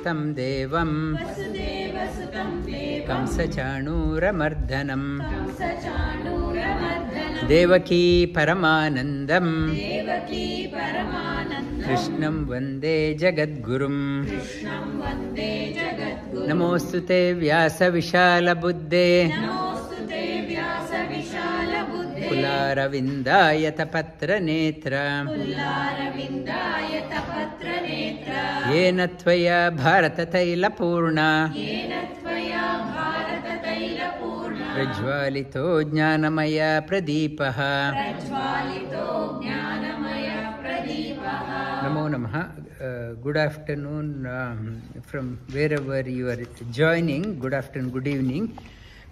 वसुदेवसुतं देवं कंसचाणूरमर्दनं देवकी परमानन्दं कृष्णं वन्दे जगद्गुरुं नमोऽस्तुते व्यासविशालबुद्धे कुलारविन्दायतपत्रनेत्र येन त्वया भारततैलपूर्णा प्रज्वालितो ज्ञानमया प्रदीपः नमो नमः. Good afternoon from wherever you are joining. Good afternoon, good evening.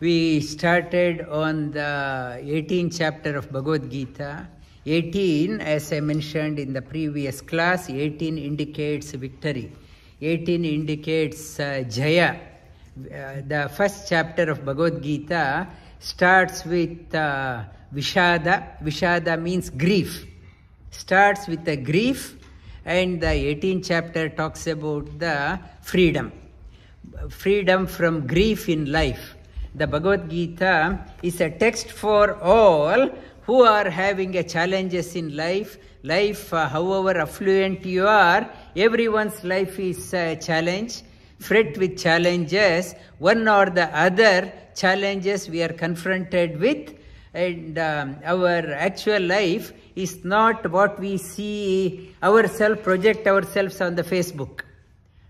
We started on the 18th chapter of Bhagavad Gita. 18, as I mentioned in the previous class, 18 indicates victory. 18 indicates Jaya. The first chapter of Bhagavad Gita starts with Vishada. Vishada means grief. Starts with the grief, and the 18th chapter talks about the freedom. Freedom from grief in life. The Bhagavad Gita is a text for all who are having challenges in life. Life, however affluent you are, everyone's life is a challenge. Fret with challenges, one or the other challenges we are confronted with, and our actual life is not what we see ourselves, project ourselves on the Facebook.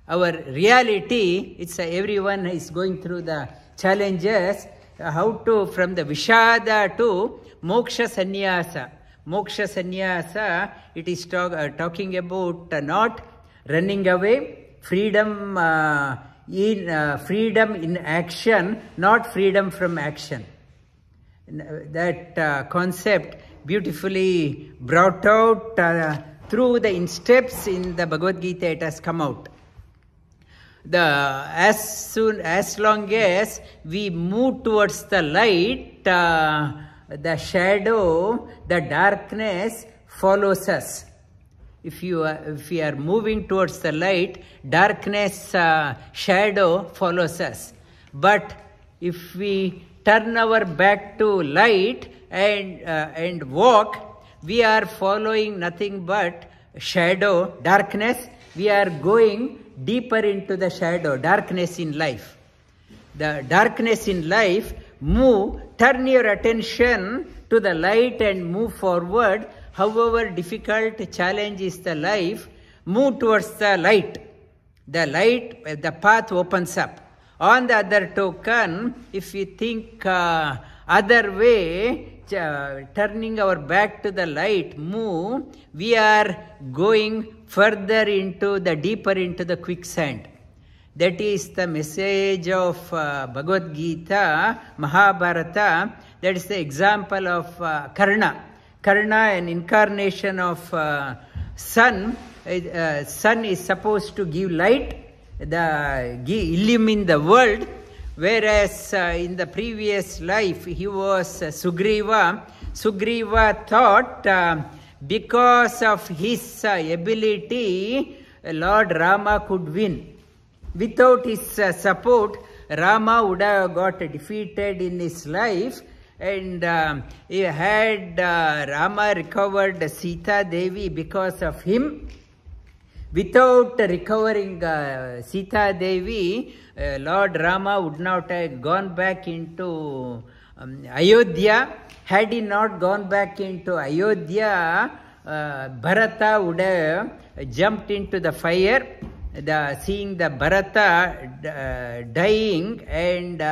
Our reality, it's everyone is going through the challenges, how to, from the Vishada to Moksha Sannyasa. Moksha Sannyasa, it is talking about not running away, freedom in action, not freedom from action. That concept beautifully brought out through the steps in the Bhagavad Gita, it has come out. As long as we move towards the light, the shadow, the darkness follows us. If we are moving towards the light, darkness, shadow follows us. But if we turn our back to light and walk, we are following nothing but shadow, darkness. We are going deeper into the shadow, darkness in life. The darkness in life, turn your attention to the light and move forward. However difficult challenge is the life, move towards the light. The light, the path opens up. On the other token, if we think other way, turning our back to the light, we are going further deeper into the quicksand. That is the message of Bhagavad Gita, Mahabharata. That is the example of Karna. Karna, an incarnation of sun. Sun is supposed to give light, illumine the world. Whereas in the previous life, he was Sugriva. Sugriva thought because of his ability, Lord Rama could win. Without his support, Rama would have got defeated in his life. And had Rama recovered Sita Devi because of him. Without recovering Sita Devi, Lord Rama would not have gone back into Ayodhya. Had he not gone back into Ayodhya, Bharata would have jumped into the fire. Seeing the Bharata dying, and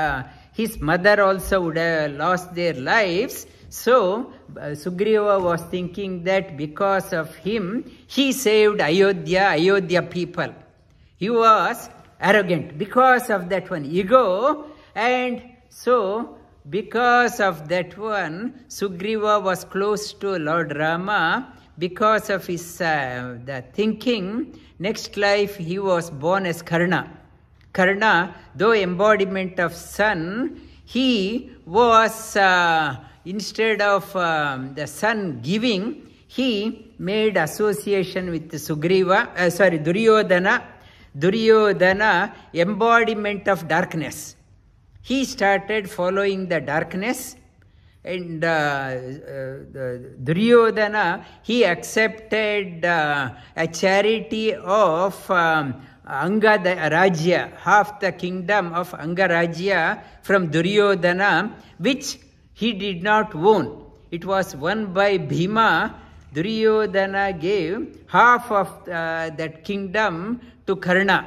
his mother also would have lost their lives. So Sugriva was thinking that because of him, he saved Ayodhya people. He was arrogant because of that one ego, and so because of that one, Sugriva was close to Lord Rama. Because of his the thinking, next life he was born as Karna. Karna, though embodiment of sun, he was instead of the sun giving, he made association with Duryodhana. Duryodhana, embodiment of darkness. He started following the darkness, and Duryodhana, he accepted a charity of Angarajya, half the kingdom of Angarajya from Duryodhana, which he did not own. It was won by Bhima. Duryodhana gave half of that kingdom to Karna,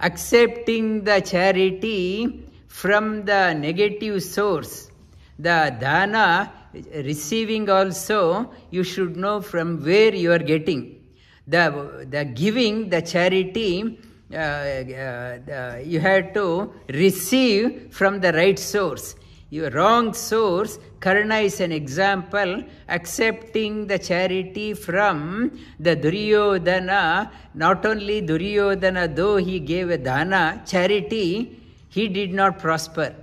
accepting the charity from the negative source. The dana, receiving also, you should know from where you are getting. The giving, the charity, you have to receive from the right source. Your wrong source, Karna is an example, accepting the charity from the Duryodhana. Not only Duryodhana, though he gave a dana, charity, he did not prosper.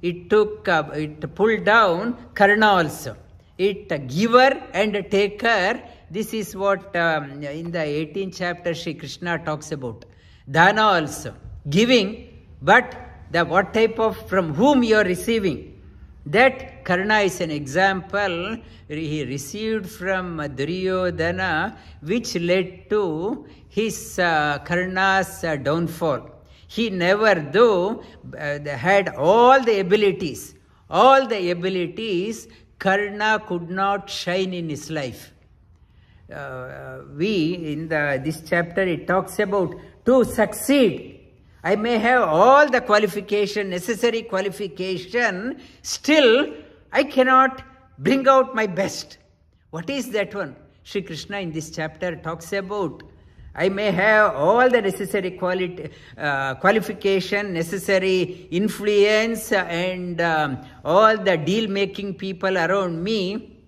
It pulled down Karna also. It giver and taker. This is what in the 18th chapter Sri Krishna talks about. Dana also, giving, but what type of, from whom you are receiving. That Karna is an example. He received from Duryodhana, which led to his Karna's downfall. He never, though, had all the abilities. Karna could not shine in his life. In this chapter, it talks about to succeed. I may have all the necessary qualification, still I cannot bring out my best. What is that one? Sri Krishna in this chapter talks about. I may have all the necessary qualification, necessary influence, and all the deal-making people around me.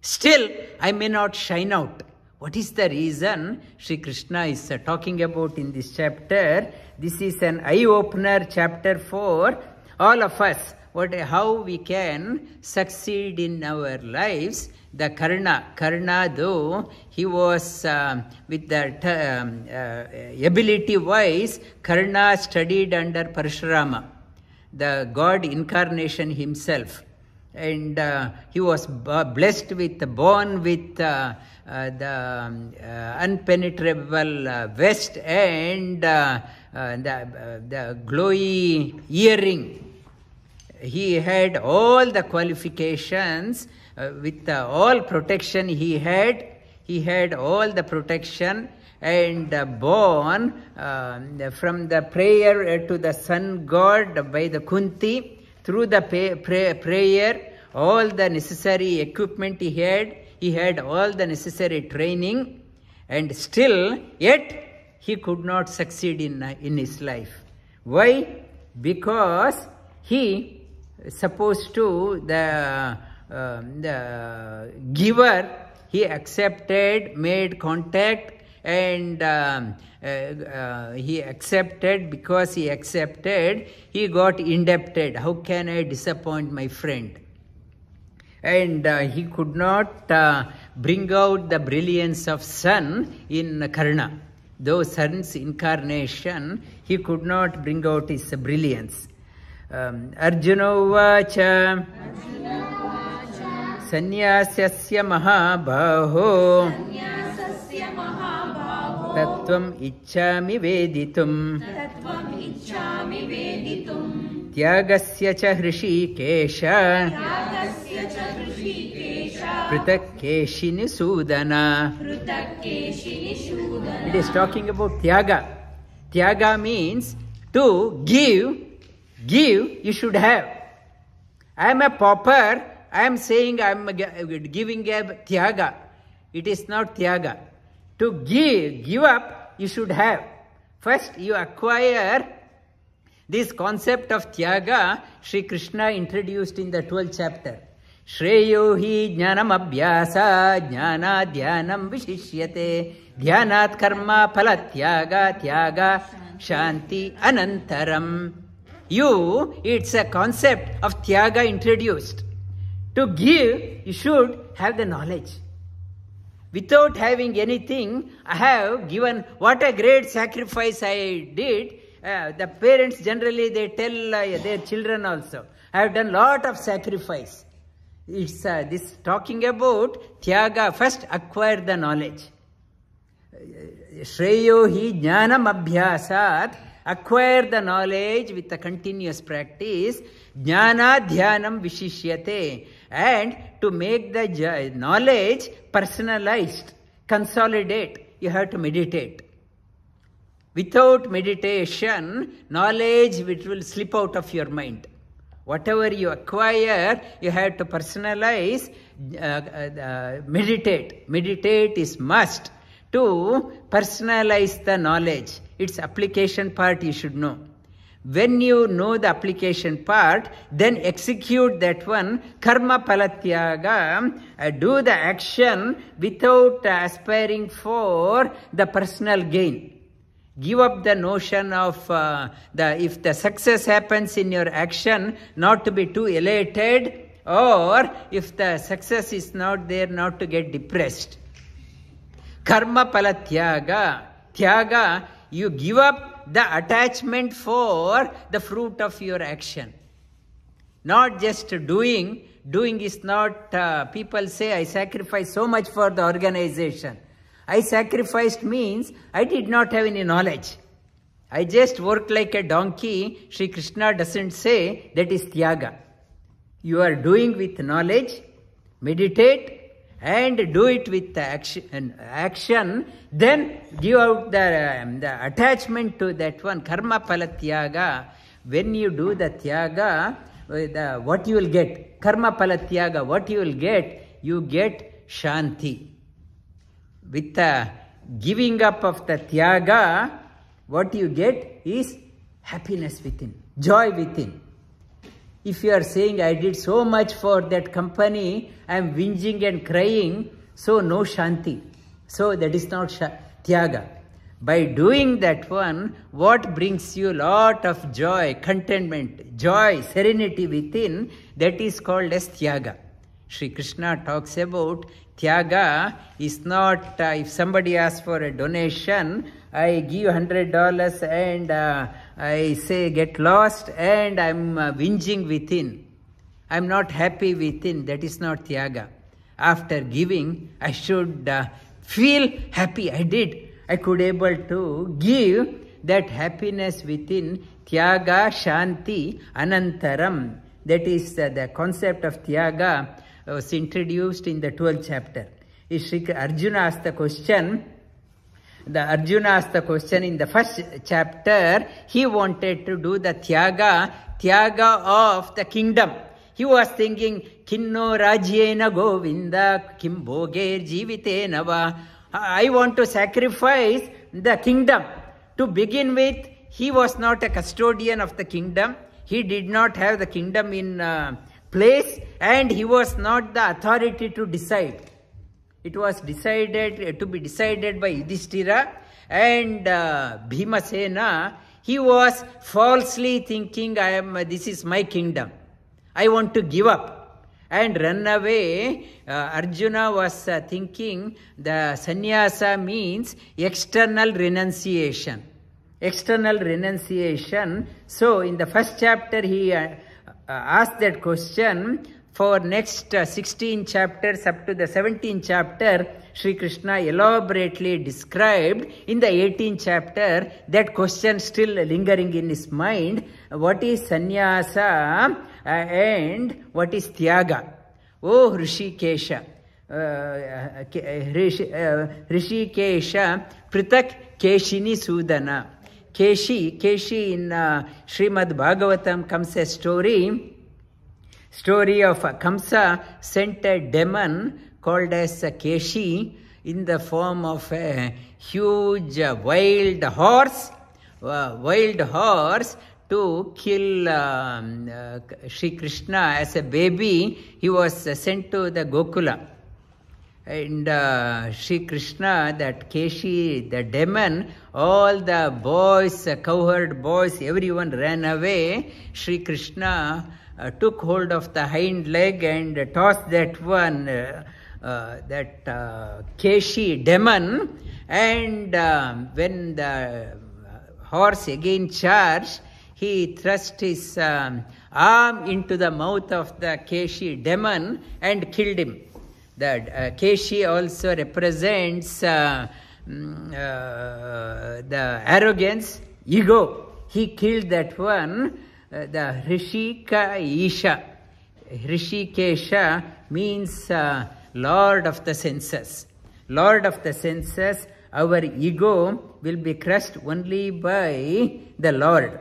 Still, I may not shine out. What is the reason? Sri Krishna is talking about in this chapter. This is an eye-opener chapter for all of us. How we can succeed in our lives. The Karna, though he was with the ability-wise, Karna studied under Parashurama, the God incarnation himself. And he was blessed born with the unpenetrable vest and the glowy earring. He had all the qualifications with all protection he had. He had all the protection and born from the prayer to the sun god by the Kunti. Through the prayer, all the necessary equipment he had all the necessary training, and still, yet, he could not succeed in his life. Why? Because he, supposed to the giver, he accepted, made contact, and he accepted. Because he accepted, he got indebted. How can I disappoint my friend? And he could not bring out the brilliance of sun in Karna. Though sun's incarnation, he could not bring out his brilliance. Arjuna Vacha Sannyasasya Mahabaho Tattvam Ichchami Veditum Tyagasya cha Hrishikesha Pritakkeshini Sudana. It is talking about Tyaga. Tyaga means to give, you should have. I am a pauper, I am saying I am giving a Tyaga. It is not Tyaga. To give up, you should have. First, you acquire this concept of Tyaga. Sri Krishna introduced in the 12th chapter. Shreyo hi jnanam abhyasa jnana dhyanam vishishyate dhyanat karma phalatyaga tyaga shanti anantaram. It's a concept of Tyaga introduced. To give, you should have the knowledge. Without having anything, I have given what a great sacrifice I did. The parents generally, they tell their children also, I have done lot of sacrifice. It's this talking about Tyaga. First, acquire the knowledge. Shreyo hi jnanam abhyasat. Acquire the knowledge with a continuous practice. Jnana dhyanam vishishyate. And to make the knowledge personalized, consolidate, you have to meditate. Without meditation, knowledge which will slip out of your mind. Whatever you acquire, you have to personalize, meditate. Meditate is must to personalize the knowledge. Its application part you should know. When you know the application part, then execute that one, karma palatyaga, do the action without aspiring for the personal gain. Give up the notion of if the success happens in your action, not to be too elated, or if the success is not there, not to get depressed. Karma palatyaga, tyaga, you give up the attachment for the fruit of your action. Not just doing. Doing is not, people say, I sacrifice so much for the organization. I sacrificed means I did not have any knowledge. I just worked like a donkey. Sri Krishna doesn't say that is tyaga. You are doing with knowledge, meditate, and do it with action, then give out the attachment to that one, karma palatyaga. When you do the tyaga, what you will get? Karma palatyaga, what you will get? You get shanti. With the giving up of the tyaga, what you get is happiness within, joy within. If you are saying, I did so much for that company, I am whinging and crying, so no shanti. So that is not tyaga. By doing that one, what brings you lot of joy, contentment, joy, serenity within, that is called as tyaga. Sri Krishna talks about tyaga is not, if somebody asks for a donation, I give $100 and I say get lost and I'm whinging within. I'm not happy within. That is not tyaga. After giving, I should feel happy. I did. I could able to give that happiness within. Tyaga, shanti, anantaram. That is the concept of tyaga was introduced in the 12th chapter. Arjuna asked the question. Arjuna asked the question in the first chapter. He wanted to do the tyaga of the kingdom. He was thinking, Kinno Rajyena Govinda Kim Bhoger Jivitena Va. I want to sacrifice the kingdom. To begin with, he was not a custodian of the kingdom. He did not have the kingdom in place, and he was not the authority to decide. It was decided to be decided by Yudhishthira and Bhimasena. He was falsely thinking, this is my kingdom. I want to give up and run away. Arjuna was thinking the sannyasa means external renunciation. External renunciation. So in the first chapter he asked that question. For next 16 chapters up to the 17th chapter, Sri Krishna elaborately described. In the 18th chapter, that question still lingering in his mind. What is sannyasa and what is tyaga? Oh Hrishikesha. Hrishikesha Pritak Keshini Sudana. Keshi in Srimad Bhagavatam comes a story of Kamsa sent a demon called as Keshi in the form of a huge wild horse to kill Sri Krishna as a baby. He was sent to the Gokula. And Sri Krishna, that Keshi, the demon, all the boys, cowherd boys, everyone ran away. Sri Krishna took hold of the hind leg and tossed that one that Keshi demon, and when the horse again charged, he thrust his arm into the mouth of the Keshi demon and killed him. That Keshi also represents the arrogance, ego. He killed that one, the Hrishikesha. Hrishikesha means Lord of the senses. Lord of the senses, our ego will be crushed only by the Lord.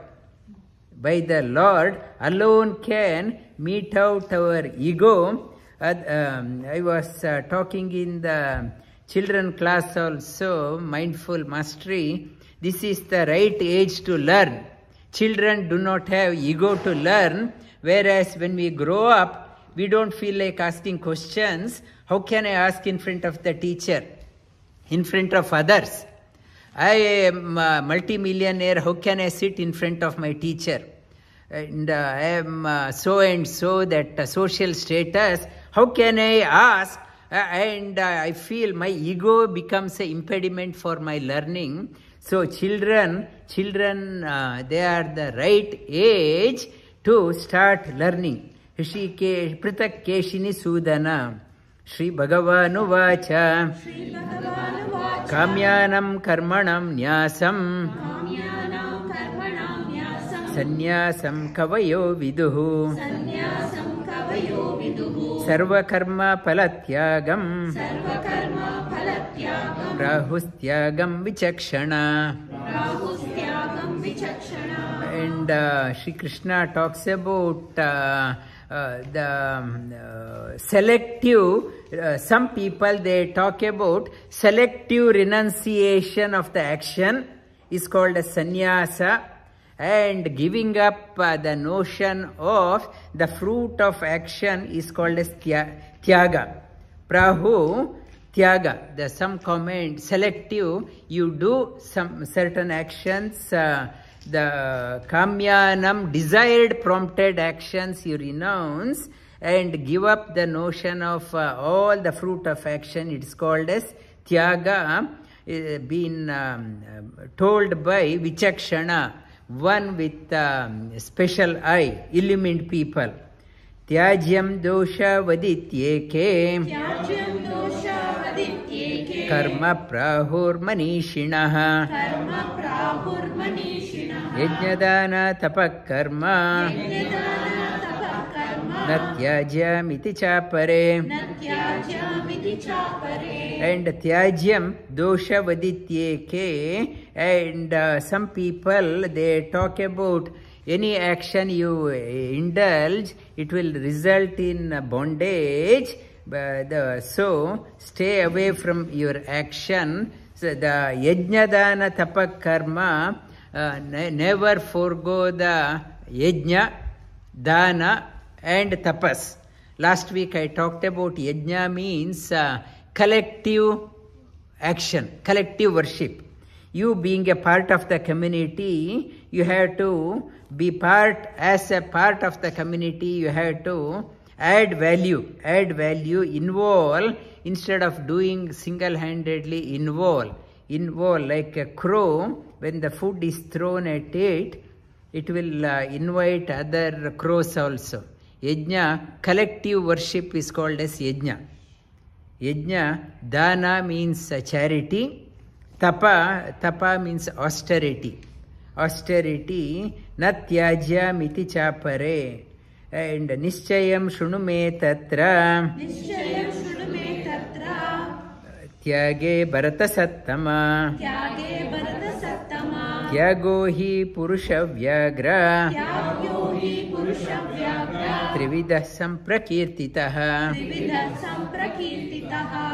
By the Lord alone can meet out our ego. I was talking in the children class also, mindful mastery. This is the right age to learn. Children do not have ego to learn, whereas when we grow up, we don't feel like asking questions. How can I ask in front of the teacher? In front of others? I am a multi-millionaire. How can I sit in front of my teacher? And I am so and so, that social status. How can I ask? And I feel my ego becomes an impediment for my learning. So children, they are the right age to start learning. Hrishikesh Pritak Keshini Sudana. Shri Bhagavanu Vacha. Kamyanam Karmanam Nyasam. Sanyasam Kavayo Viduhu. Sarva Karma Palatyagam. Rahustyagam Vichakshana. And Shri Krishna talks about the selective, some people they talk about selective renunciation of the action is called as sannyasa, and giving up the notion of the fruit of action is called as tyaga. Prahu tyaga, the some comment, selective, you do some certain actions, the kamyanam, desired prompted actions you renounce and give up the notion of all the fruit of action. It is called as tyaga, been told by Vichakshana, one with special eye, illumined people. Tyajyam dosha vadityeke karma prahur manishinaha yajnadana tapakarma natyajyamiti chapare. And tyajyam dosha vadityeke, and some people they talk about any action you indulge, it will result in bondage. So stay away from your action. So the yajnadana tapakarma, never forego the yajna, dana and tapas. Last week I talked about yajna means collective action, collective worship. You being a part of the community, you have to be part, as a part of the community, you have to add value, involve, instead of doing single-handedly, involve like a crow. When the food is thrown at it, it will invite other crows also. Yajna, collective worship is called as yajna. Yajna, dana means charity. Tapa means austerity. Natyajya miti chapare. And nischayam shrunume tatra. Tyage bharata sattama. Tyago hi purusha vyagra. Trividah samprakirtitaha.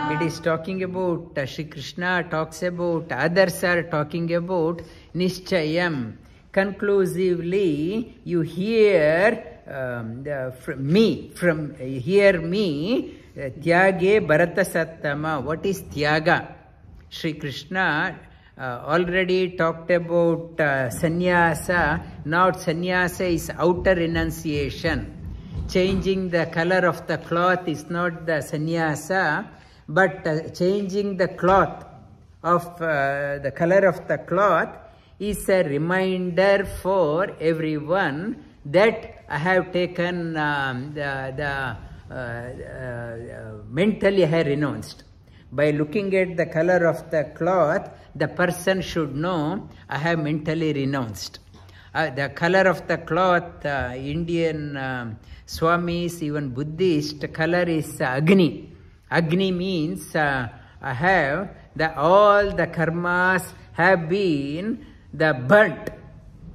It is talking about, Shri Krishna talks about, others are talking about nischayam. Conclusively, you hear hear me, tyage bharata sattama. What is tyaga? Shri Krishna already talked about sannyasa. Now sannyasa is outer renunciation. changing the color of the cloth is not the sannyasa, but changing the cloth of the color of the cloth is a reminder for everyone that I have taken mentally I have renounced. By looking at the color of the cloth, the person should know I have mentally renounced. The color of the cloth, Indian Swamis, even Buddhist, color is Agni. Agni means I have all the karmas have been burnt.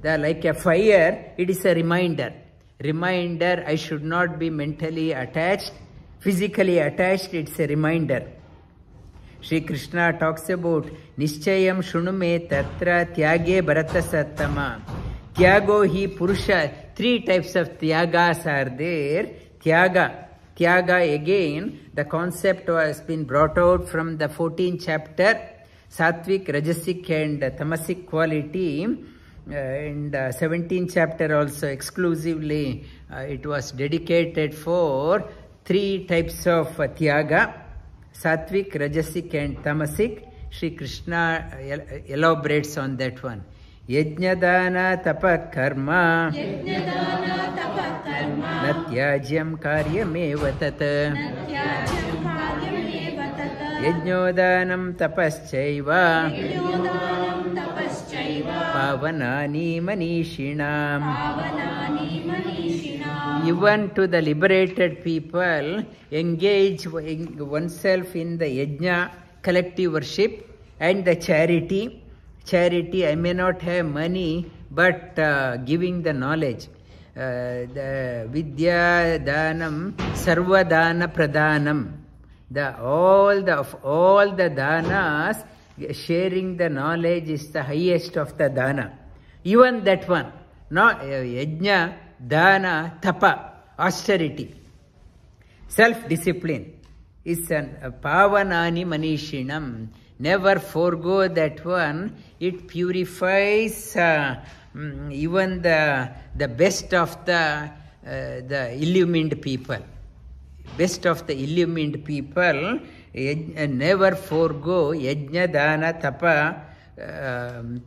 Like a fire, it is a reminder. Reminder, I should not be mentally attached, physically attached, it's a reminder. Sri Krishna talks about Nischayam Shunume Tatra Tyage Bharata Sattama. Tyago hi Purusha. 3 types of Tyagas are there. Tyaga again, the concept has been brought out from the 14th chapter, Sattvic, Rajasic and Tamasic quality. And 17th chapter also exclusively it was dedicated for 3 types of Tyaga, Sattvic, Rajasic and Tamasic. Sri Krishna elaborates on that one. Yajnadana tapakarma natyajyam karyameva tat yajnodanam tapaschaiva pavanani manishinam. Even to the liberated people, engage oneself in the yajna, collective worship, and the charity. Charity, I may not have money, but giving the knowledge. The Vidya Danam, Sarva Dana Pradhanam. All the danas, sharing the knowledge is the highest of the dana. Even that one, not yajna, dana, tapa, austerity, self-discipline is an pavanani manishinam. Never forego that one. It purifies even the best of the illumined people. Best of the illumined people, never forego yajna, dana,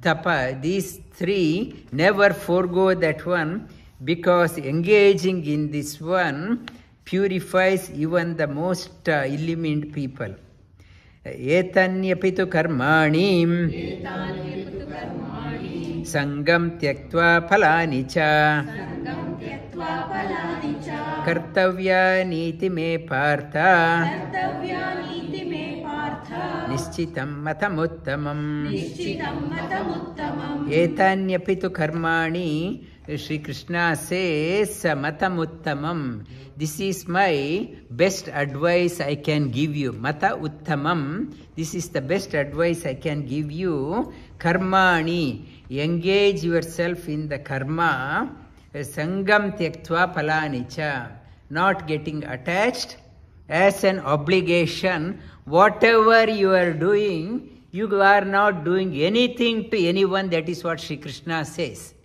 tapa. These 3, never forego that one, because engaging in this one purifies even the most illumined people. Etanyapitu karmani sangam tyaktva phalani cha kartavya niti me partha nischitam matamuttamam. Etanyapitu karmani, Sri Krishna says matamuttamam. This is my best advice I can give you. Mata uttamam. This is the best advice I can give you. Karmani. Engage yourself in the karma. Sangam tyaktva phalanicha. Not getting attached as an obligation. Whatever you are doing, you are not doing anything to anyone. That is what Sri Krishna says.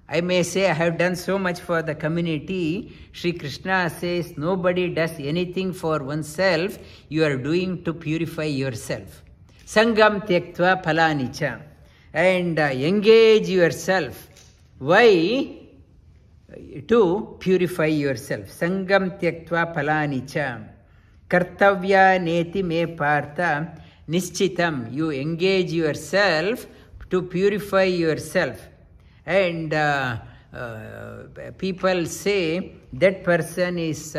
I may say I have done so much for the community. Sri Krishna says nobody does anything for oneself. You are doing to purify yourself. Sangam tyaktva phalanicha. And engage yourself. Why? To purify yourself. Sangam tyaktva phalanicha. Kartavya neti me partha nischitam. You engage yourself to purify yourself. And people say that person is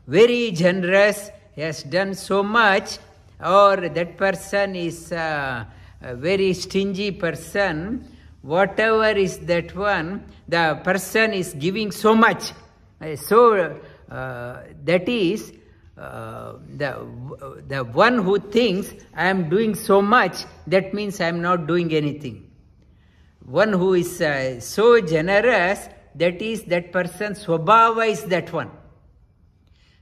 very generous, has done so much, or that person is a very stingy person. Whatever is that one, the person is giving so much. So that is the one who thinks I am doing so much, that means I am not doing anything. One who is so generous, that person, swabhava is that one.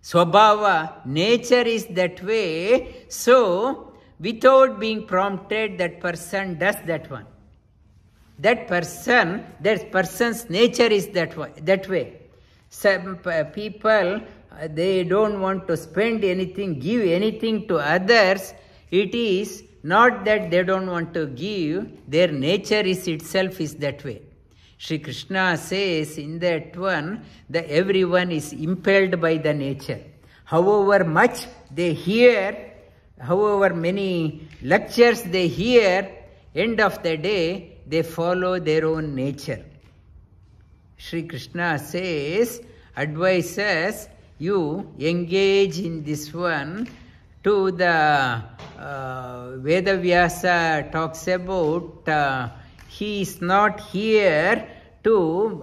Swabhava, nature is that way. So, without being prompted, that person does that one. That person's nature is that way. Some people, they don't want to spend anything, give anything to others. It is not that they don't want to give, their nature is itself is that way. Sri Krishna says in that one that everyone is impelled by the nature. However much they hear, however many lectures they hear, end of the day they follow their own nature. Sri Krishna says, advises you engage in this one. To the Vedavyasa talks about he is not here to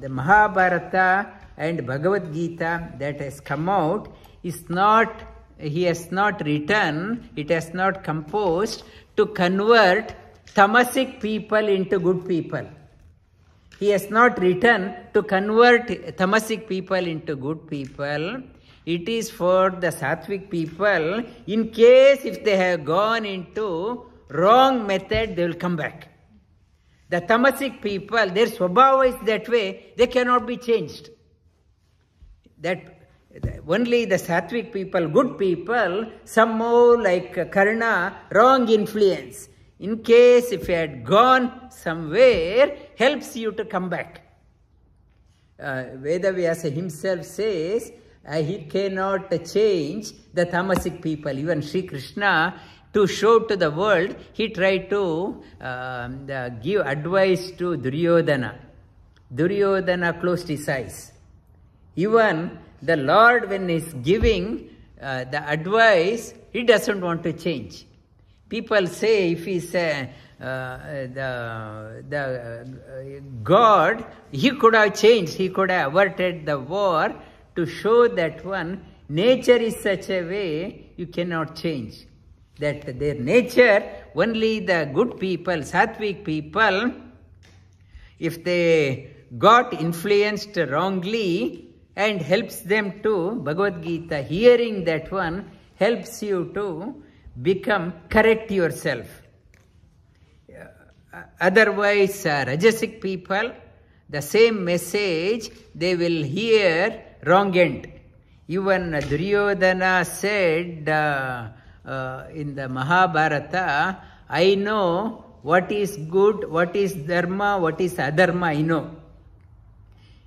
the Mahabharata and Bhagavad Gita that has come out is not, he has not written, it has not composed to convert tamasic people into good people. He has not written to convert tamasic people into good people. It is for the sattvic people, in case if they have gone into wrong method, they will come back. The tamasic people, their swabhava is that way, they cannot be changed. That only the sattvic people, good people, somehow like Karna, wrong influence. In case if you had gone somewhere, helps you to come back. Vedavyasa himself says, he cannot change the tamasic people. Even Sri Krishna, to show to the world, he tried to give advice to Duryodhana. Duryodhana closed his eyes. Even the Lord, when he is giving the advice, he doesn't want to change. People say if he is the God, he could have changed, he could have averted the war. To show that one, nature is such a way you cannot change. That their nature, only the good people, sattvic people, if they got influenced wrongly and helps them to Bhagavad Gita, hearing that one helps you to become, correct yourself. Otherwise, Rajasic people, the same message, they will hear wrong end. Even Duryodhana said in the Mahabharata, I know what is good, what is dharma, what is adharma, I know.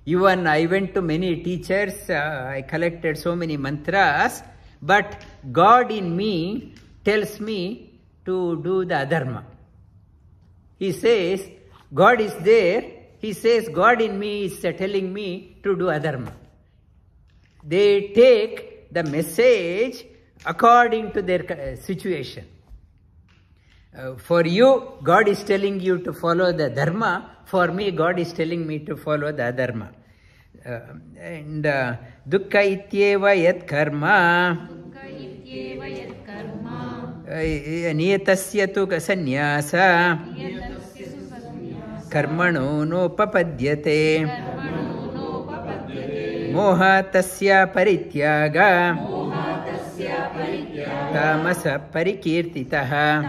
Even I went to many teachers, I collected so many mantras, but God in me tells me to do the adharma. He says, God is there. He says, God in me is telling me to do adharma. They take the message according to their situation. For you, God is telling you to follow the dharma. For me, God is telling me to follow the adharma. And dukkha ityeva yat karma niyatasya tu sannyasa karmano nopapadyate moha tasya parityaga tamasa parikirtitaha.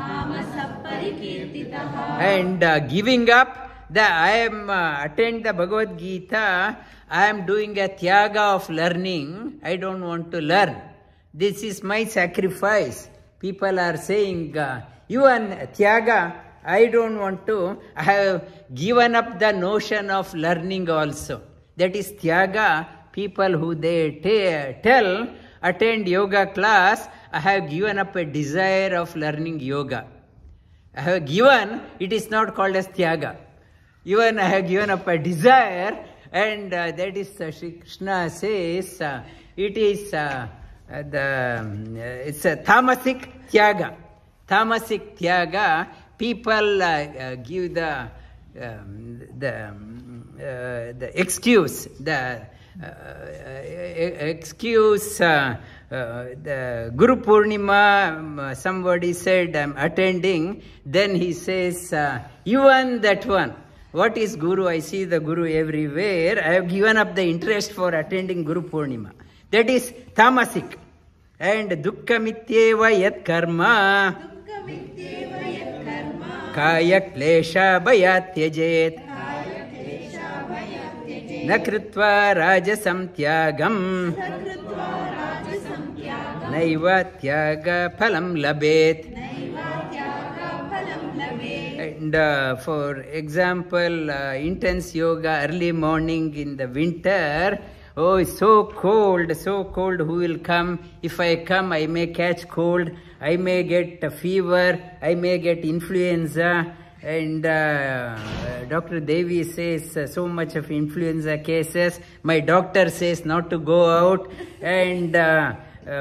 And giving up, I am attend the Bhagavad Gita, I am doing a tyaga of learning, I don't want to learn. This is my sacrifice. People are saying, even tyaga, I don't want to, I have given up the notion of learning also. That is tyaga. People who they tell, attend yoga class, I have given up a desire of learning yoga. I have given, it is not called as tyaga. Even I have given up a desire, and that is Sri Krishna says, it is it's a tamasic tyaga. Tamasic tyaga, people give the excuse, the Guru Purnima, somebody said, I am attending, then he says, even that one, what is Guru? I see the Guru everywhere, I have given up the interest for attending Guru Purnima. That is tamasic. And dukkha mityeva yat karma kaya klesha bhayat tyajet न कृत्वा राजसं त्यागं नैव त्यागफलं लभेत्. And for example, intense yoga early morning in the winter, oh, it's so cold, who will come? If I come, I may catch cold, I may get a fever, I may get influenza. And Dr. Devi says so much of influenza cases. My doctor says not to go out and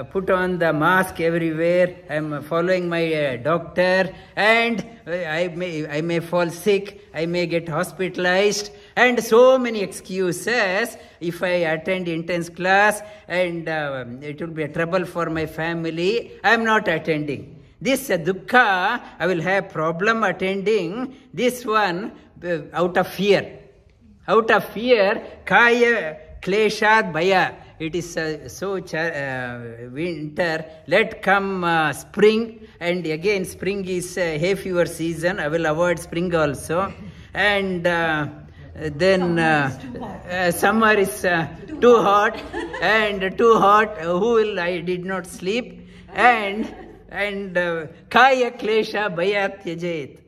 put on the mask everywhere. I am following my doctor, and I may fall sick, I may get hospitalized, and so many excuses. If I attend intense class, and it will be a trouble for my family, I am not attending. This dukkha, I will have problem attending this one out of fear. Out of fear, kaya kleshad bhaya. It is winter. Let come spring, and again spring is hay fever season. I will avoid spring also. And then summer is too hot, and too hot. I did not sleep, and kaya klesha bhaya tyajet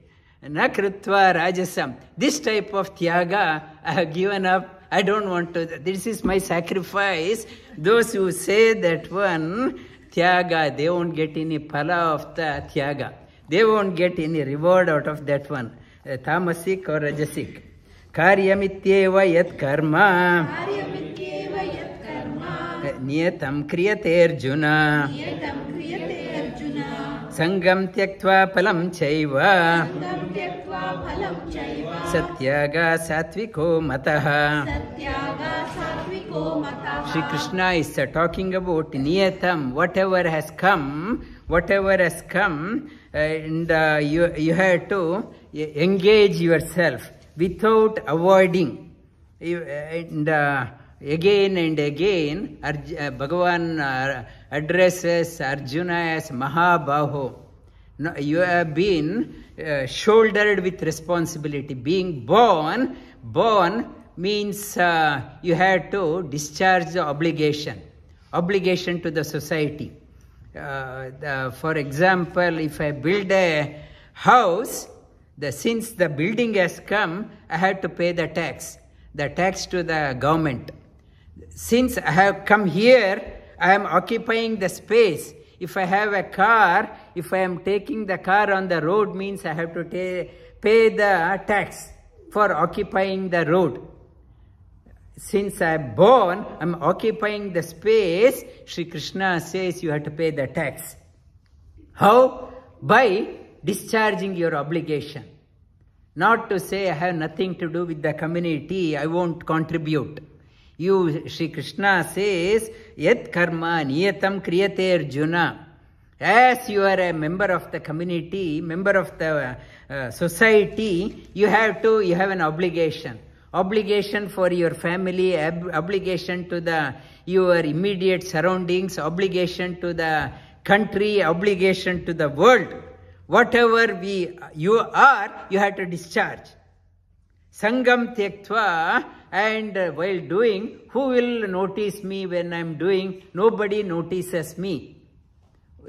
na krutva rajasam. This type of tyaga I have given up. I don't want to. This is my sacrifice. Those who say that one tyaga, they won't get any phala of the tyaga. They won't get any reward out of that one. Tamasic or rajasic. Karyamityeva yat karma niyatam kriyate arjuna sangam tyaktva palam chaiva satyaga satviko mataha. Shri Krishna is talking about niyatam, whatever has come, and you have to engage yourself without avoiding. And again and again, Bhagavan addresses Arjuna as Mahabaho. No, you have been shouldered with responsibility. Being born means you have to discharge the obligation to the society. For example, if I build a house, since the building has come, I have to pay the tax to the government. Since I have come here, I am occupying the space. If I have a car, if I am taking the car on the road, means I have to pay the tax for occupying the road. Since I am born, I am occupying the space. Shri Krishna says you have to pay the tax. How? By discharging your obligation. Not to say I have nothing to do with the community, I won't contribute. Shri Krishna says, yat karma niyatam kriyate arjuna. As you are a member of the community, member of the society, you have an obligation. Obligation for your family, obligation to your immediate surroundings, obligation to the country, obligation to the world. Whatever you are, you have to discharge. Sangam tyaktva, and while doing, who will notice me when I am doing? Nobody notices me.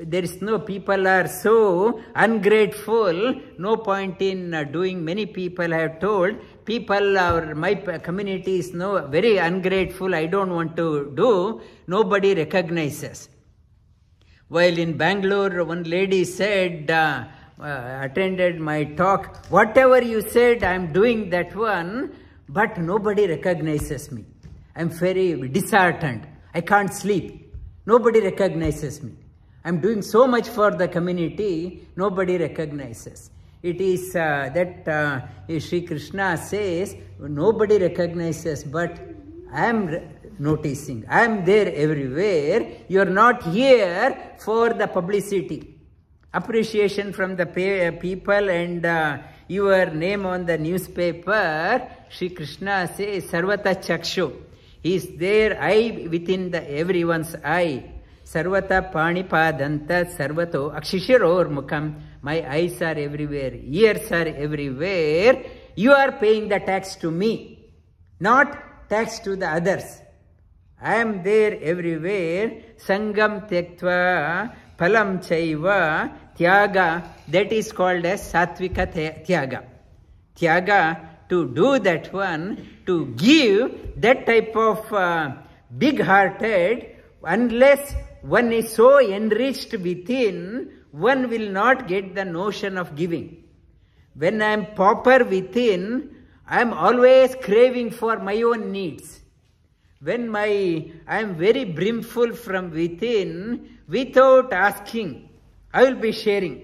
There is no, people are so ungrateful, no point in doing. Many people have told, my community is very ungrateful, I don't want to do. Nobody recognizes. While in Bangalore, one lady said, attended my talk, whatever you said, I am doing that one, but nobody recognizes me. I am very disheartened. I can't sleep. Nobody recognizes me. I am doing so much for the community, nobody recognizes. It is that Shri Krishna says, nobody recognizes, but I am noticing. I am there everywhere. You are not here for the publicity. Appreciation from the people and your name on the newspaper. Shri Krishna says, Sarvata Chakshu. He is there, eye within everyone's eye. Sarvata Panipadanta Sarvato Akshishiror Mukham. My eyes are everywhere, ears are everywhere. You are paying the tax to me. Not tax to the others. I am there everywhere. Sangam tyaktva phalam chaiva tyaga. That is called as satvika tyaga. Tyaga, to do that one, to give that type of big-hearted, unless one is so enriched within, one will not get the notion of giving. When I am pauper within, I am always craving for my own needs. When I am very brimful from within, without asking, I will be sharing.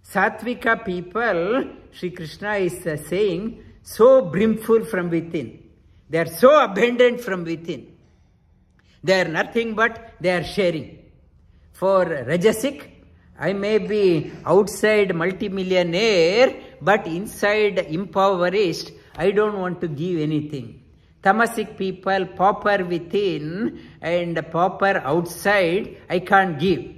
Satvika people, Sri Krishna is saying, so brimful from within. They are so abundant from within. They are nothing but they are sharing. For Rajasic, I may be outside multimillionaire, but inside impoverished, I don't want to give anything. Tamasic people, pauper within and pauper outside, I can't give.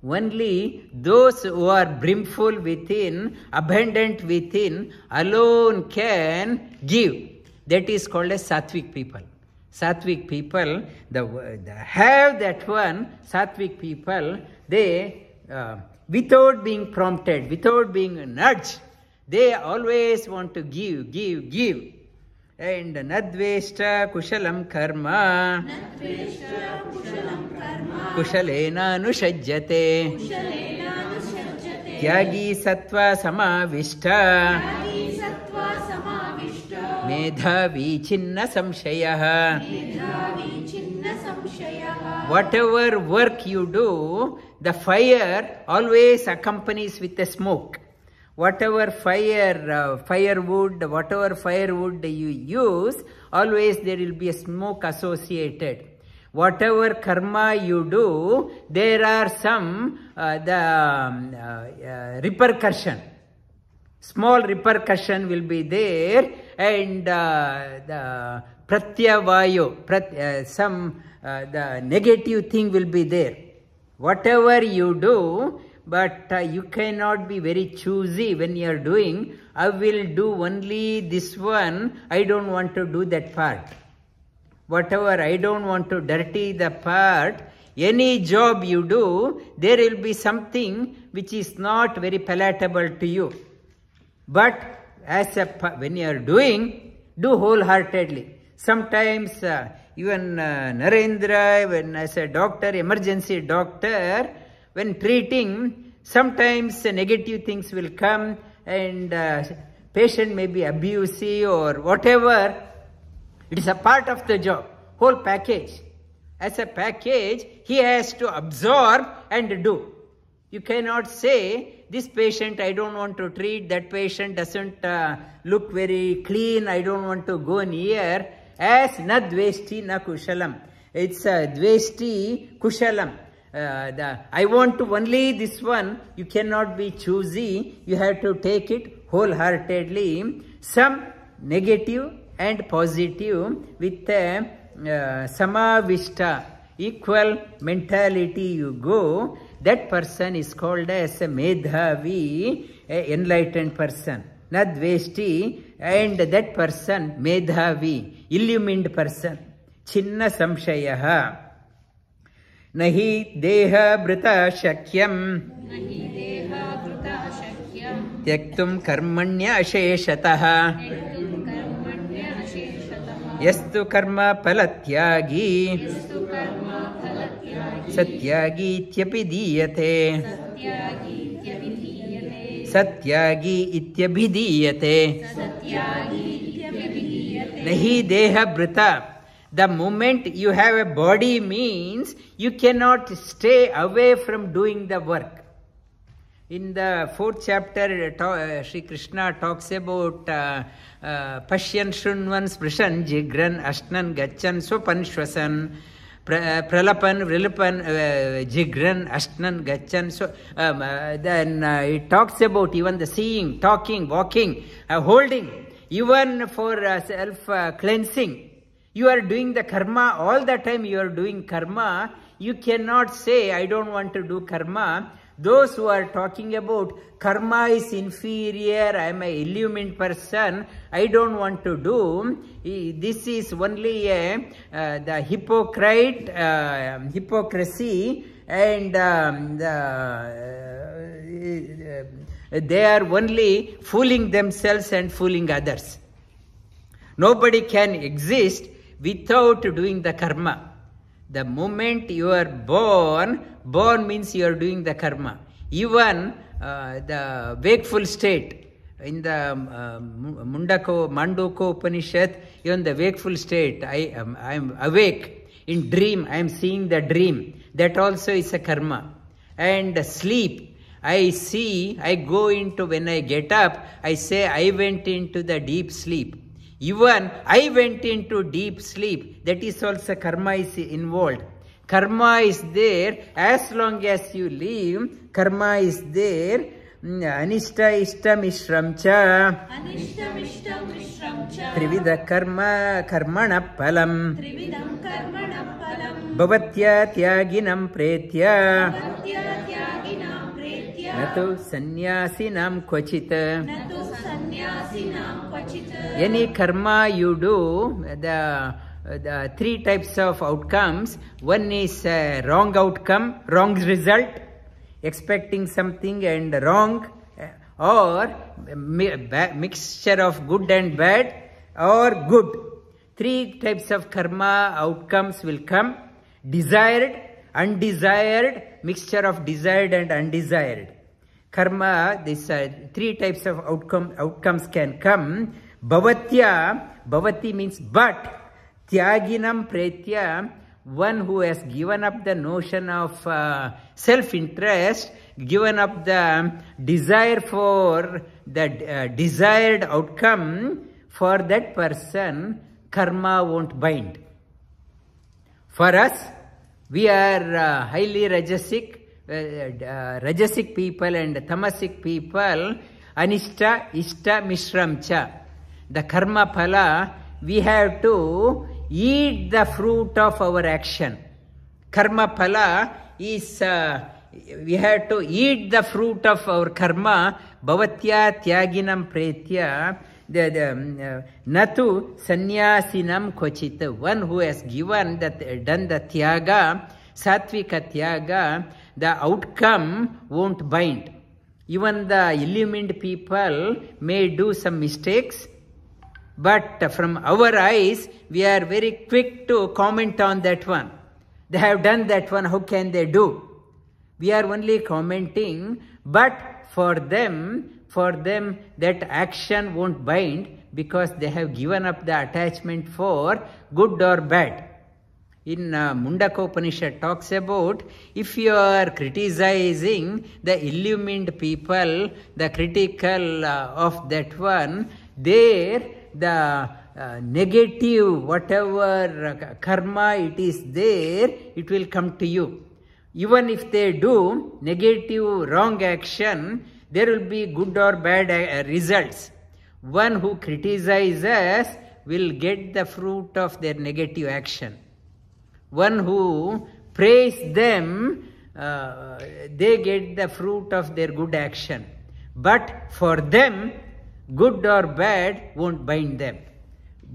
Only those who are brimful within, abundant within, alone can give. That is called as Sattvic people. Sattvic people, the have that one, Sattvic people, they, without being prompted, without being nudged, they always want to give, give, give. And nadveshta kushalam karma, kushalena anushajyate, tyagi sattva samavishta, medhavi chinna samshayah. Whatever work you do, the fire always accompanies with a smoke. Whatever firewood, whatever firewood you use, always there will be a smoke associated. Whatever karma you do, there are some repercussion. Small repercussion will be there, and the pratyavayo, the negative thing will be there. Whatever you do, but you cannot be very choosy when you are doing. I will do only this one, I don't want to do that part. Whatever, I don't want to dirty the part. Any job you do, there will be something which is not very palatable to you. But when you are doing, do wholeheartedly. Sometimes even Narendra, when as a doctor, emergency doctor, when treating, sometimes negative things will come and patient may be abusive or whatever. It is a part of the job, whole package. As a package, he has to absorb and do. You cannot say, this patient I don't want to treat, that patient doesn't look very clean, I don't want to go near, as na dveshti na kushalam. It's dveshti kushalam. I want to only this one, you cannot be choosy, you have to take it wholeheartedly. Some negative and positive with samavishta, equal mentality you go, that person is called as a medhavi, a enlightened person. Nadveshti, and that person medhavi, illumined person. Chinna samshayaha. Nahi deha brita shakyam tyaktum karmanya asheshataha yastu karma palatyagi satyagi ityabhidiyate satyagi ityabhidiyate nahi deha brita. The moment you have a body means you cannot stay away from doing the work. In the 4th chapter, Sri Krishna talks about Pashyan Shrunvan Sprishan Jigran Ashnan Gachan Sopan Shwasan Pralapan Vrilapan Jigran Ashnan Gachan. So then it talks about even the seeing, talking, walking, holding, even for self-cleansing. You are doing the karma, all the time you are doing karma. You cannot say, I don't want to do karma. Those who are talking about karma is inferior, I am an illumined person, I don't want to do. This is only the hypocrisy, and they are only fooling themselves and fooling others. Nobody can exist without doing the karma. The moment you are born means you are doing the karma. Even the wakeful state, in the Mandukya Upanishad, even the wakeful state, I am awake. In dream, I am seeing the dream. That also is a karma. And sleep, I go into, when I get up, I say I went into the deep sleep. Even I went into deep sleep, that is also karma is involved. Karma is there as long as you live. Karma is there. Anishta ishta mishram cha. Anishta mishta mishram cha. Trivida karmana palam. Trividam karmana palam. Bhavatya tyaginam pretya. Bhavatya tyaginam pretya. Natu sannyasinam kvachita. Natu sannyasinam kvachita. Any karma you do, the three types of outcomes. One is wrong outcome, wrong result, expecting something and wrong, or mixture of good and bad, or good. Three types of karma outcomes will come: desired, undesired, mixture of desired and undesired. Karma, these three types of outcomes can come. Bhavati means but. Tyaginam pretya, one who has given up the notion of self-interest, given up the desire for the desired outcome, for that person, karma won't bind. For us, we are highly rajasic people and tamasic people. Anishta, ishta, mishram cha. The karma phala, we have to eat the fruit of our action. Karma phala is, we have to eat the fruit of our karma. Bhavatya tyaginam pretya. Natu sannyasinam kvachita. One who has done the tyaga, satvika tyaga, the outcome won't bind. Even the illumined people may do some mistakes, but from our eyes, we are very quick to comment on that one. They have done that one, how can they do? We are only commenting, but for them that action won't bind, because they have given up the attachment for good or bad. In Mandukya Upanishad talks about, if you are criticizing the illumined people, the critical of that one, there the negative, whatever karma it is there, it will come to you. Even if they do negative, wrong action, there will be good or bad results. One who criticizes will get the fruit of their negative action. One who praise them, they get the fruit of their good action. But for them, good or bad won't bind them.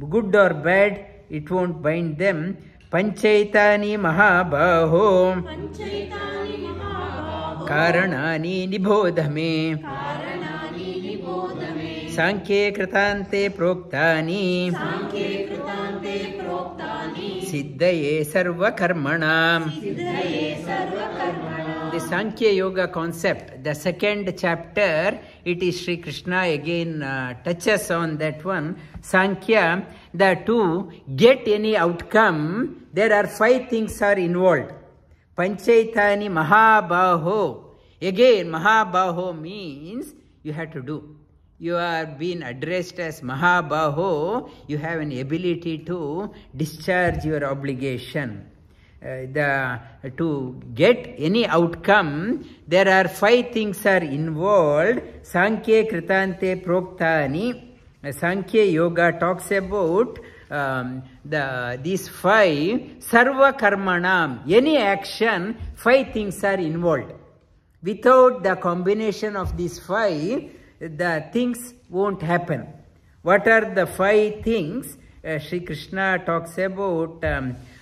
Good or bad, it won't bind them. Panchaitani mahabaho. Panchaitani mahabaho. Karanani nibodhame. Karanani nibodhame. Sankhye kritante proktani. Sankhye kritante proktani. Siddhaye sarva karmanam. Siddhaye sarva karmanam. The Sankhya Yoga concept, the second chapter, it is Sri Krishna again touches on that one. Sankhya, that to get any outcome, there are 5 things are involved. Panchaitani mahabaho. Again, mahabaho means you have to do. You are being addressed as mahabaho. You have an ability to discharge your obligation. To get any outcome, there are 5 things are involved. Sankhya kritante proktani. Sankhya Yoga talks about these 5 sarva karmanam. Any action, 5 things are involved. Without the combination of these 5, the things won't happen. What are the 5 things? Sri Krishna talks about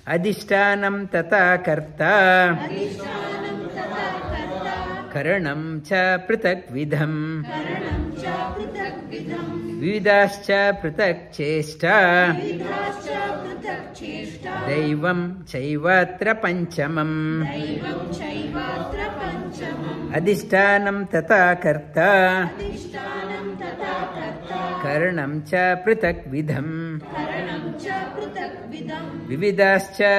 Adhishtanam tata karta, Adhishtanam tata karta, Karanam cha pratak vidham, Karanam cha pratak vidham, Vividascha pratak chesta, Vidhascha pratak chesta, Daivam chaivatra panchamam. Daivam chaivatra panchamam, Adhishtanam tata karta, Adhishtanam tata karta, Karanam cha pratak vidham, Karanam cha pratak vidham, Vividascha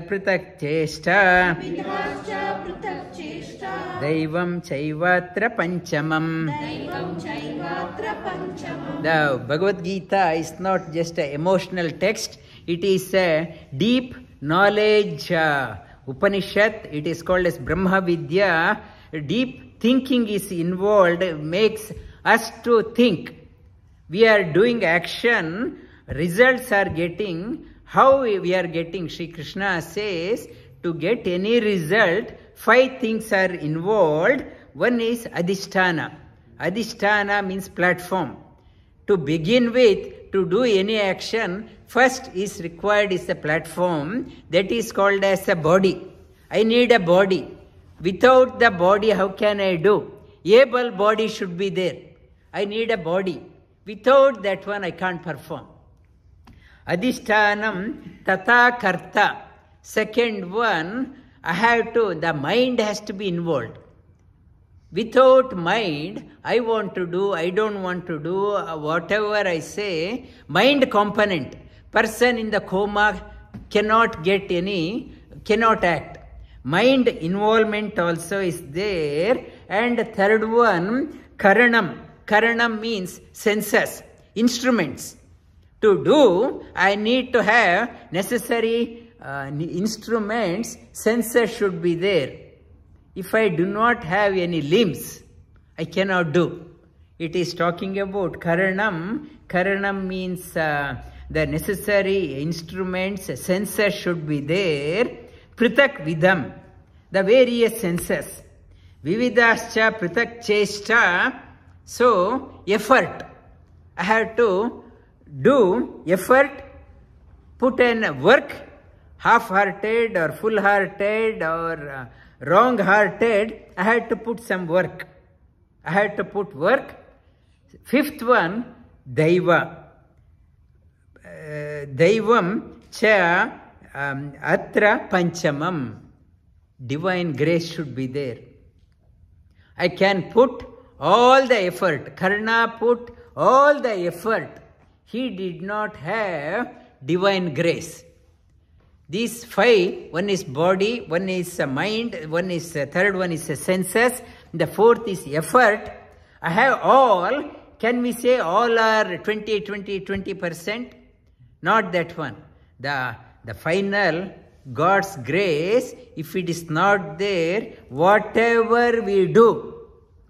pratak chesta, Vidhascha pratak chesta, Daivam chaivatra panchamam. Daivam chaivatra panchamam. The Bhagavad Gita is not just an emotional text, it is a deep knowledge Upanishad. It is called as Brahma Vidya. Deep thinking is involved, makes us to think. We are doing action, results are getting. How we are getting? Sri Krishna says, to get any result, 5 things are involved. One is Adhisthana. Adhisthana means platform. To begin with, to do any action, first is required is a platform, that is called as a body. I need a body. Without the body, how can I do? Able body should be there. I need a body. Without that one, I can't perform. Adhishtanam tata karta. Second one, the mind has to be involved. Without mind, I want to do, I don't want to do, whatever I say, mind component. Person in the coma cannot act. Mind involvement also is there. And third one, karanam. Karanam means senses, instruments. To do, I need to have necessary instruments, senses should be there. If I do not have any limbs, I cannot do. It is talking about karanam. Karanam means the necessary instruments, senses should be there. Pratak vidham, the various senses. Vividascha pratak chesta, so effort. I have to do effort, put in work, half-hearted or full-hearted or wrong-hearted, I had to put some work. I had to put work. Fifth one, Daiva. Daivam cha atra panchamam. Divine grace should be there. I can put all the effort. Karna put all the effort. He did not have divine grace. These 5, one is body, one is mind, one is third one is senses, the fourth is effort. I have all. Can we say all are 20%? Not that one. The final God's grace, if it is not there, whatever we do,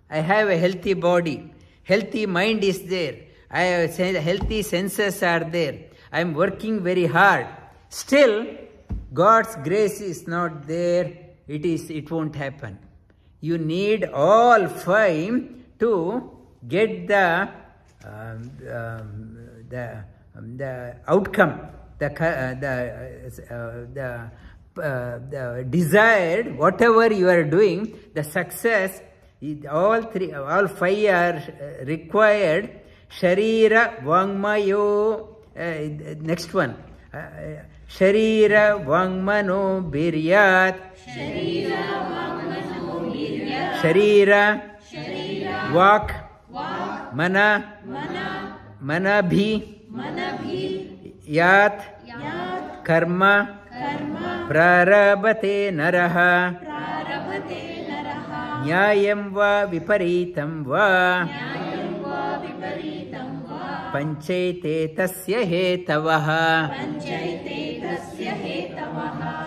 I have a healthy body, healthy mind is there, I have healthy senses are there, I am working very hard. Still, God's grace is not there, it won't happen. You need all 5 to get the outcome, the desired, whatever you are doing, the success. All 5 are required. Sharira Vangmayo. Next one. Sharira Vangmano Biryat. Sharira Vak Mana Manabhi Yat Karma Prarabhate Naraha Nyayam va Viparitam va Panchayate tasya hetavaha.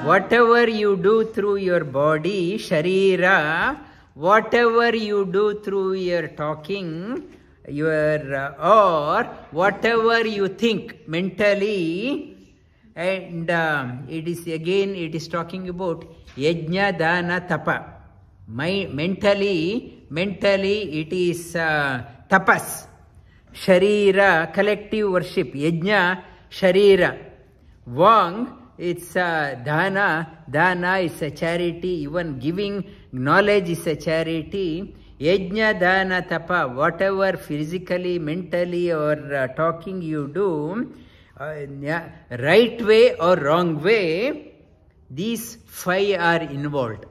Whatever you do through your body, sharira, whatever you do through your talking, or whatever you think mentally, and it is talking about yajna dana tapa. Mentally it is tapas. Sharira, collective worship. Yajna, Sharira. Vang, it's dana. Dana is a charity. Even giving knowledge is a charity. Yajna, dana, tapa. Whatever physically, mentally or talking you do, right way or wrong way, these 5 are involved.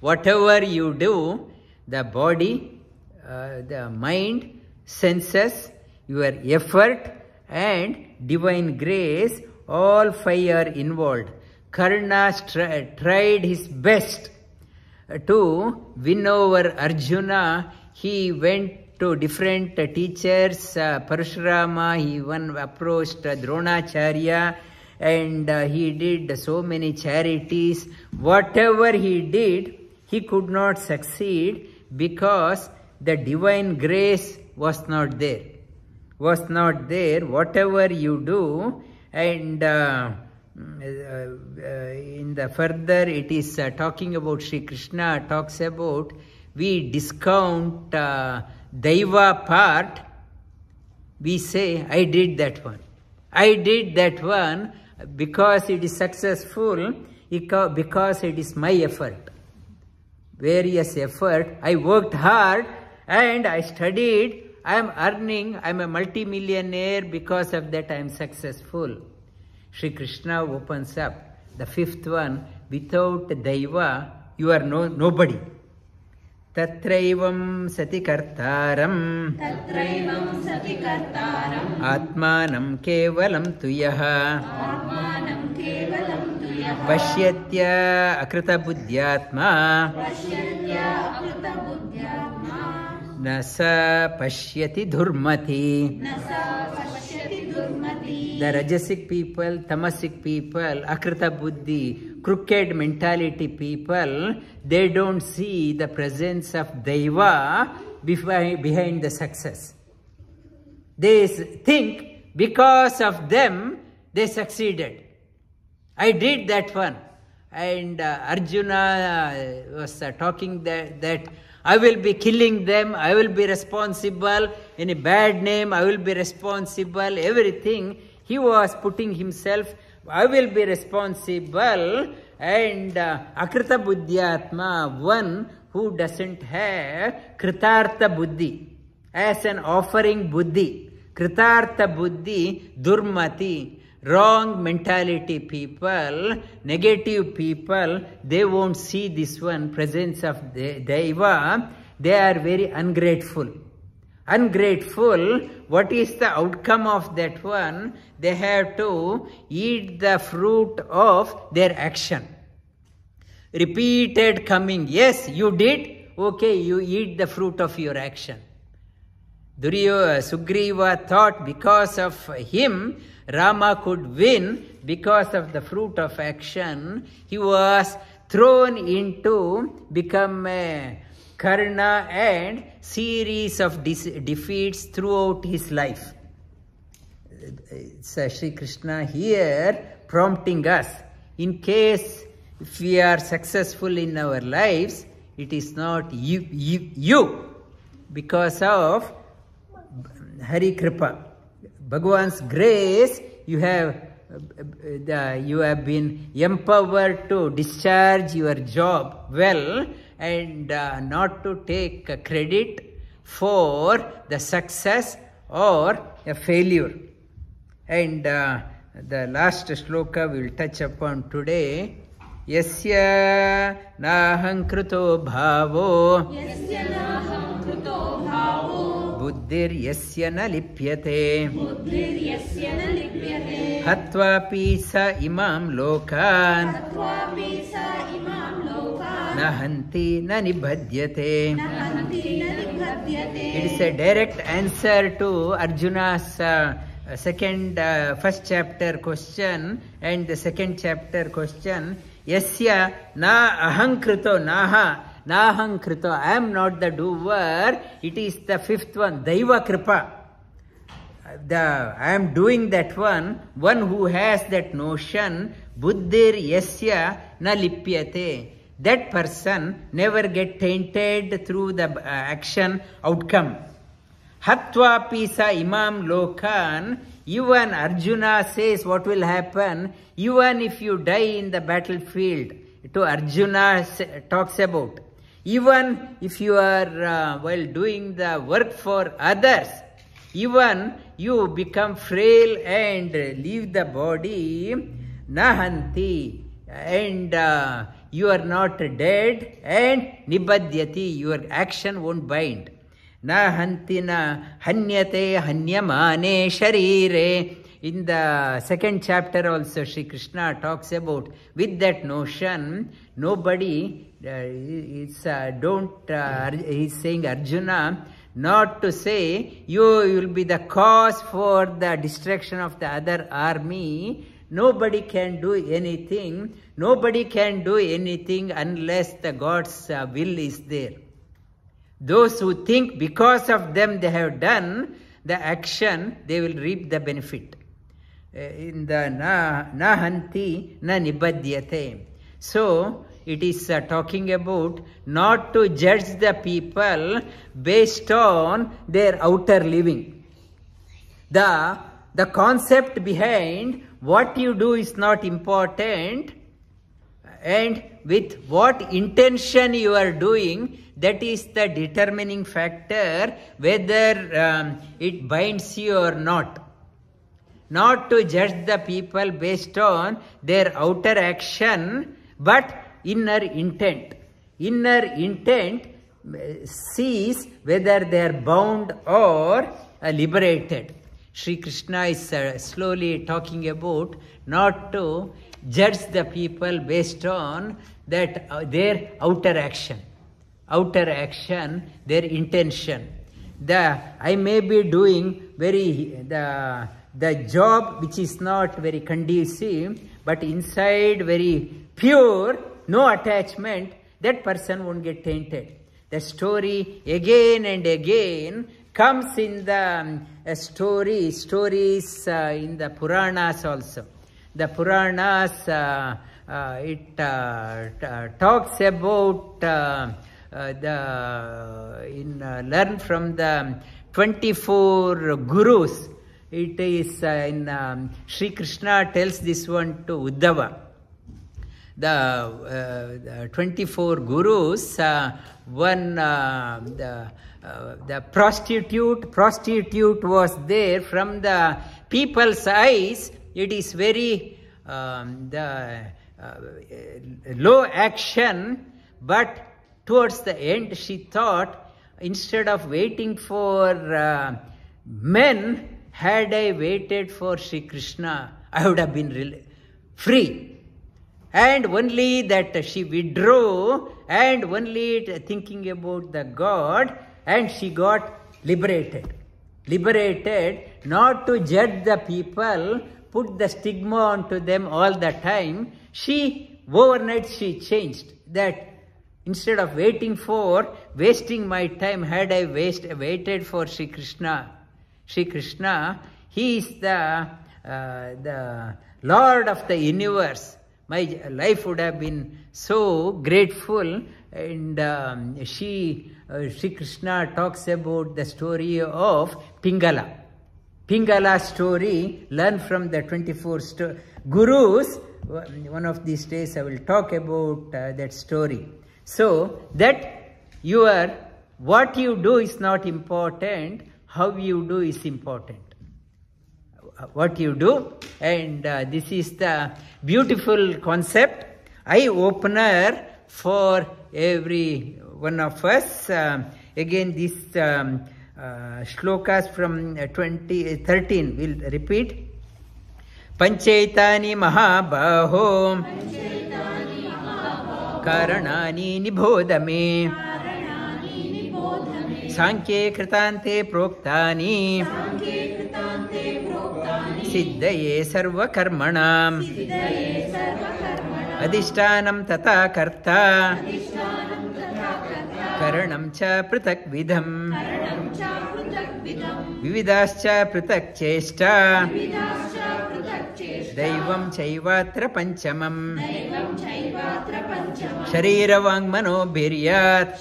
Whatever you do, the body, the mind, senses, your effort and divine grace, all 5 are involved. Karna tried his best to win over Arjuna. He went to different teachers, Parashurama, he even approached Dronacharya, and he did so many charities. Whatever he did, he could not succeed because the divine grace was not there. Whatever you do, and in the further it is talking about, Sri Krishna talks about, we discount Daiva part, we say, I did that one because it is successful, because it is my effort. Various effort, I worked hard and I studied, I am earning, I am a multi-millionaire, because of that I am successful. Sri Krishna opens up the 5th one, without Daiva, you are nobody. Tatraivam sati kartaram atmanam kevalam tuyah pashyatya akrita buddhyatma nasa pashyati dhurmati. The Rajasic people, Tamasic people, Akrita Buddhi, crooked mentality people, they don't see the presence of Daiva behind the success. They think because of them, they succeeded. I did that one. And Arjuna was talking that I will be killing them, I will be responsible, any bad name, I will be responsible, everything. He was putting himself, I will be responsible, and Akrita Buddhyatma, one who doesn't have Kritartha Buddhi, as an offering Buddhi. Kritartha Buddhi, Durmati, wrong mentality people, negative people, they won't see this one, presence of Daiva, they are very ungrateful. What is the outcome of that one? They have to eat the fruit of their action. Repeated coming, yes, you did, okay, you eat the fruit of your action. Sugriva thought because of him, Rama could win because of the fruit of action. He was thrown into become a Karna and series of defeats throughout his life. So Sri Krishna here prompting us, in case if we are successful in our lives, it is not you because of Hari Kripa. Bhagavan's grace, you have been empowered to discharge your job well and not to take credit for the success or a failure. And the last shloka we will touch upon today. Yasya naham kruto bhavo buddhir yasya na lipyate hatvapi sa imam lokan nahanti na nibhadyate. It is a direct answer to Arjuna's first chapter question and the second chapter question. Yasya na ahankrito nahankrito, I am not the doer. It is the 5th one, Daiva Kripa. I am doing that one who has that notion, buddhir yasya na lipyate. That person never get tainted through the action outcome. Hatvapi sa imam lokan. Even Arjuna says what will happen even if you die in the battlefield. To Arjuna talks about. Even if you are while doing the work for others, even you become frail and leave the body, nahanti, and you are not dead, and nibadyati, your action won't bind. Nahanti na hanyate hanyamane sharire. In the second chapter also, Sri Krishna talks about, with that notion, nobody he's saying Arjuna, not to say you will be the cause for the destruction of the other army. Nobody can do anything. Nobody can do anything unless the God's will is there. Those who think because of them they have done the action, they will reap the benefit. In the nahanti na nibadyate. So it is talking about not to judge the people based on their outer living. The concept behind what you do is not important, and with what intention you are doing, that is the determining factor whether it binds you or not. Not to judge the people based on their outer action, but inner intent. Inner intent sees whether they are bound or liberated. Sri Krishna is slowly talking about not to judge the people based on that their outer action, their intention. I may be doing the job which is not very conducive, but inside very pure, no attachment, that person won't get tainted. The story again and again comes in the stories in the Puranas also. The Puranas, it talks about learn from the 24 gurus. It is in Sri Krishna tells this one to Uddhava. The 24 gurus, the prostitute was there. From the people's eyes, it is very low action, but towards the end she thought, instead of waiting for men, had I waited for Sri Krishna, I would have been free. And only that she withdrew, and only thinking about the God, and she got liberated. Liberated, not to judge the people, put the stigma onto them all the time. Overnight she changed. That instead of wasting my time, had I waited for Sri Krishna. Sri Krishna, he is the Lord of the universe. My life would have been so grateful. And Sri Krishna talks about the story of Pingala. Pingala story, learn from the 24 gurus. One of these days I will talk about that story. So that what you do is not important, how you do is important. What you do, and this is the beautiful concept, eye-opener for every one of us. Again, this shlokas from 13 will repeat. Panchaitani mahabaho karanani nibodame Sankhye kritante proktani Siddhaye sarva karmanam Adhishtanam tata karta Karanam cha pratak vidham Vividascha pratak cheshta Daivam chaivatra panchamam Sharira vang mano biryat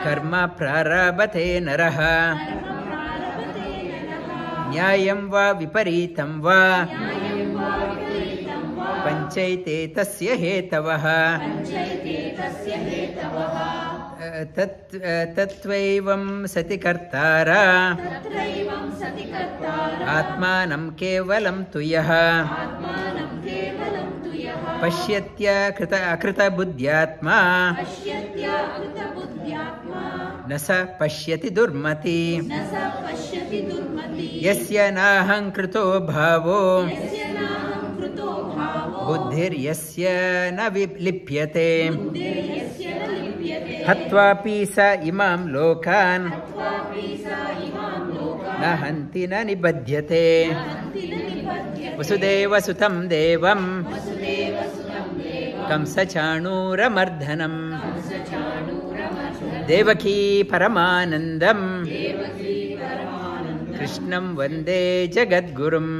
ಕರ್ಮ ಪ್ರಾರಭತೆ ನರಃ ನ್ಯಾಯಂ ವಾ ವಿಪರೀತಂ ವಾ ಪಂಚೈತೆ ತಸ್ಯ ಹೇತವಃ ತತ್ವೈವಂ ಸತಿ ಕರ್ತಾರ ಆತ್ಮಾನಂ ಕೇವಲಂ ತು ಯಃ ಪಶ್ಯತ್ಯ ಅಕೃತ ಬುದ್ಧ್ಯಾತ್ಮ ನ ಸ ಪಶ್ಯತಿ ದುರ್ಮತಿ ಯಸ್ಯ ನಾಹಂಕೃತೋ ಭಾವೋ ಬುದ್ಧಿರ್ಯಸ್ಯ ನ ಲಿಪ್ಯತೆ ಹತ್ವಾಪಿ ಸ ಇಮಾಂ ಲೋಕಾನ್ ನ ಹಂತಿ ನ ನಿಬಧ್ಯತೆ ವಸುದೇವ ಸುತಂ ದೇವಂ ಕಂಸಚಾಣೂರಮರ್ಧನಂ ದೇವಕೀ ಪರಮಾನಂದಂ ಕೃಷ್ಣಂ ವಂದೇ ಜಗದ್ಗುರುಂ.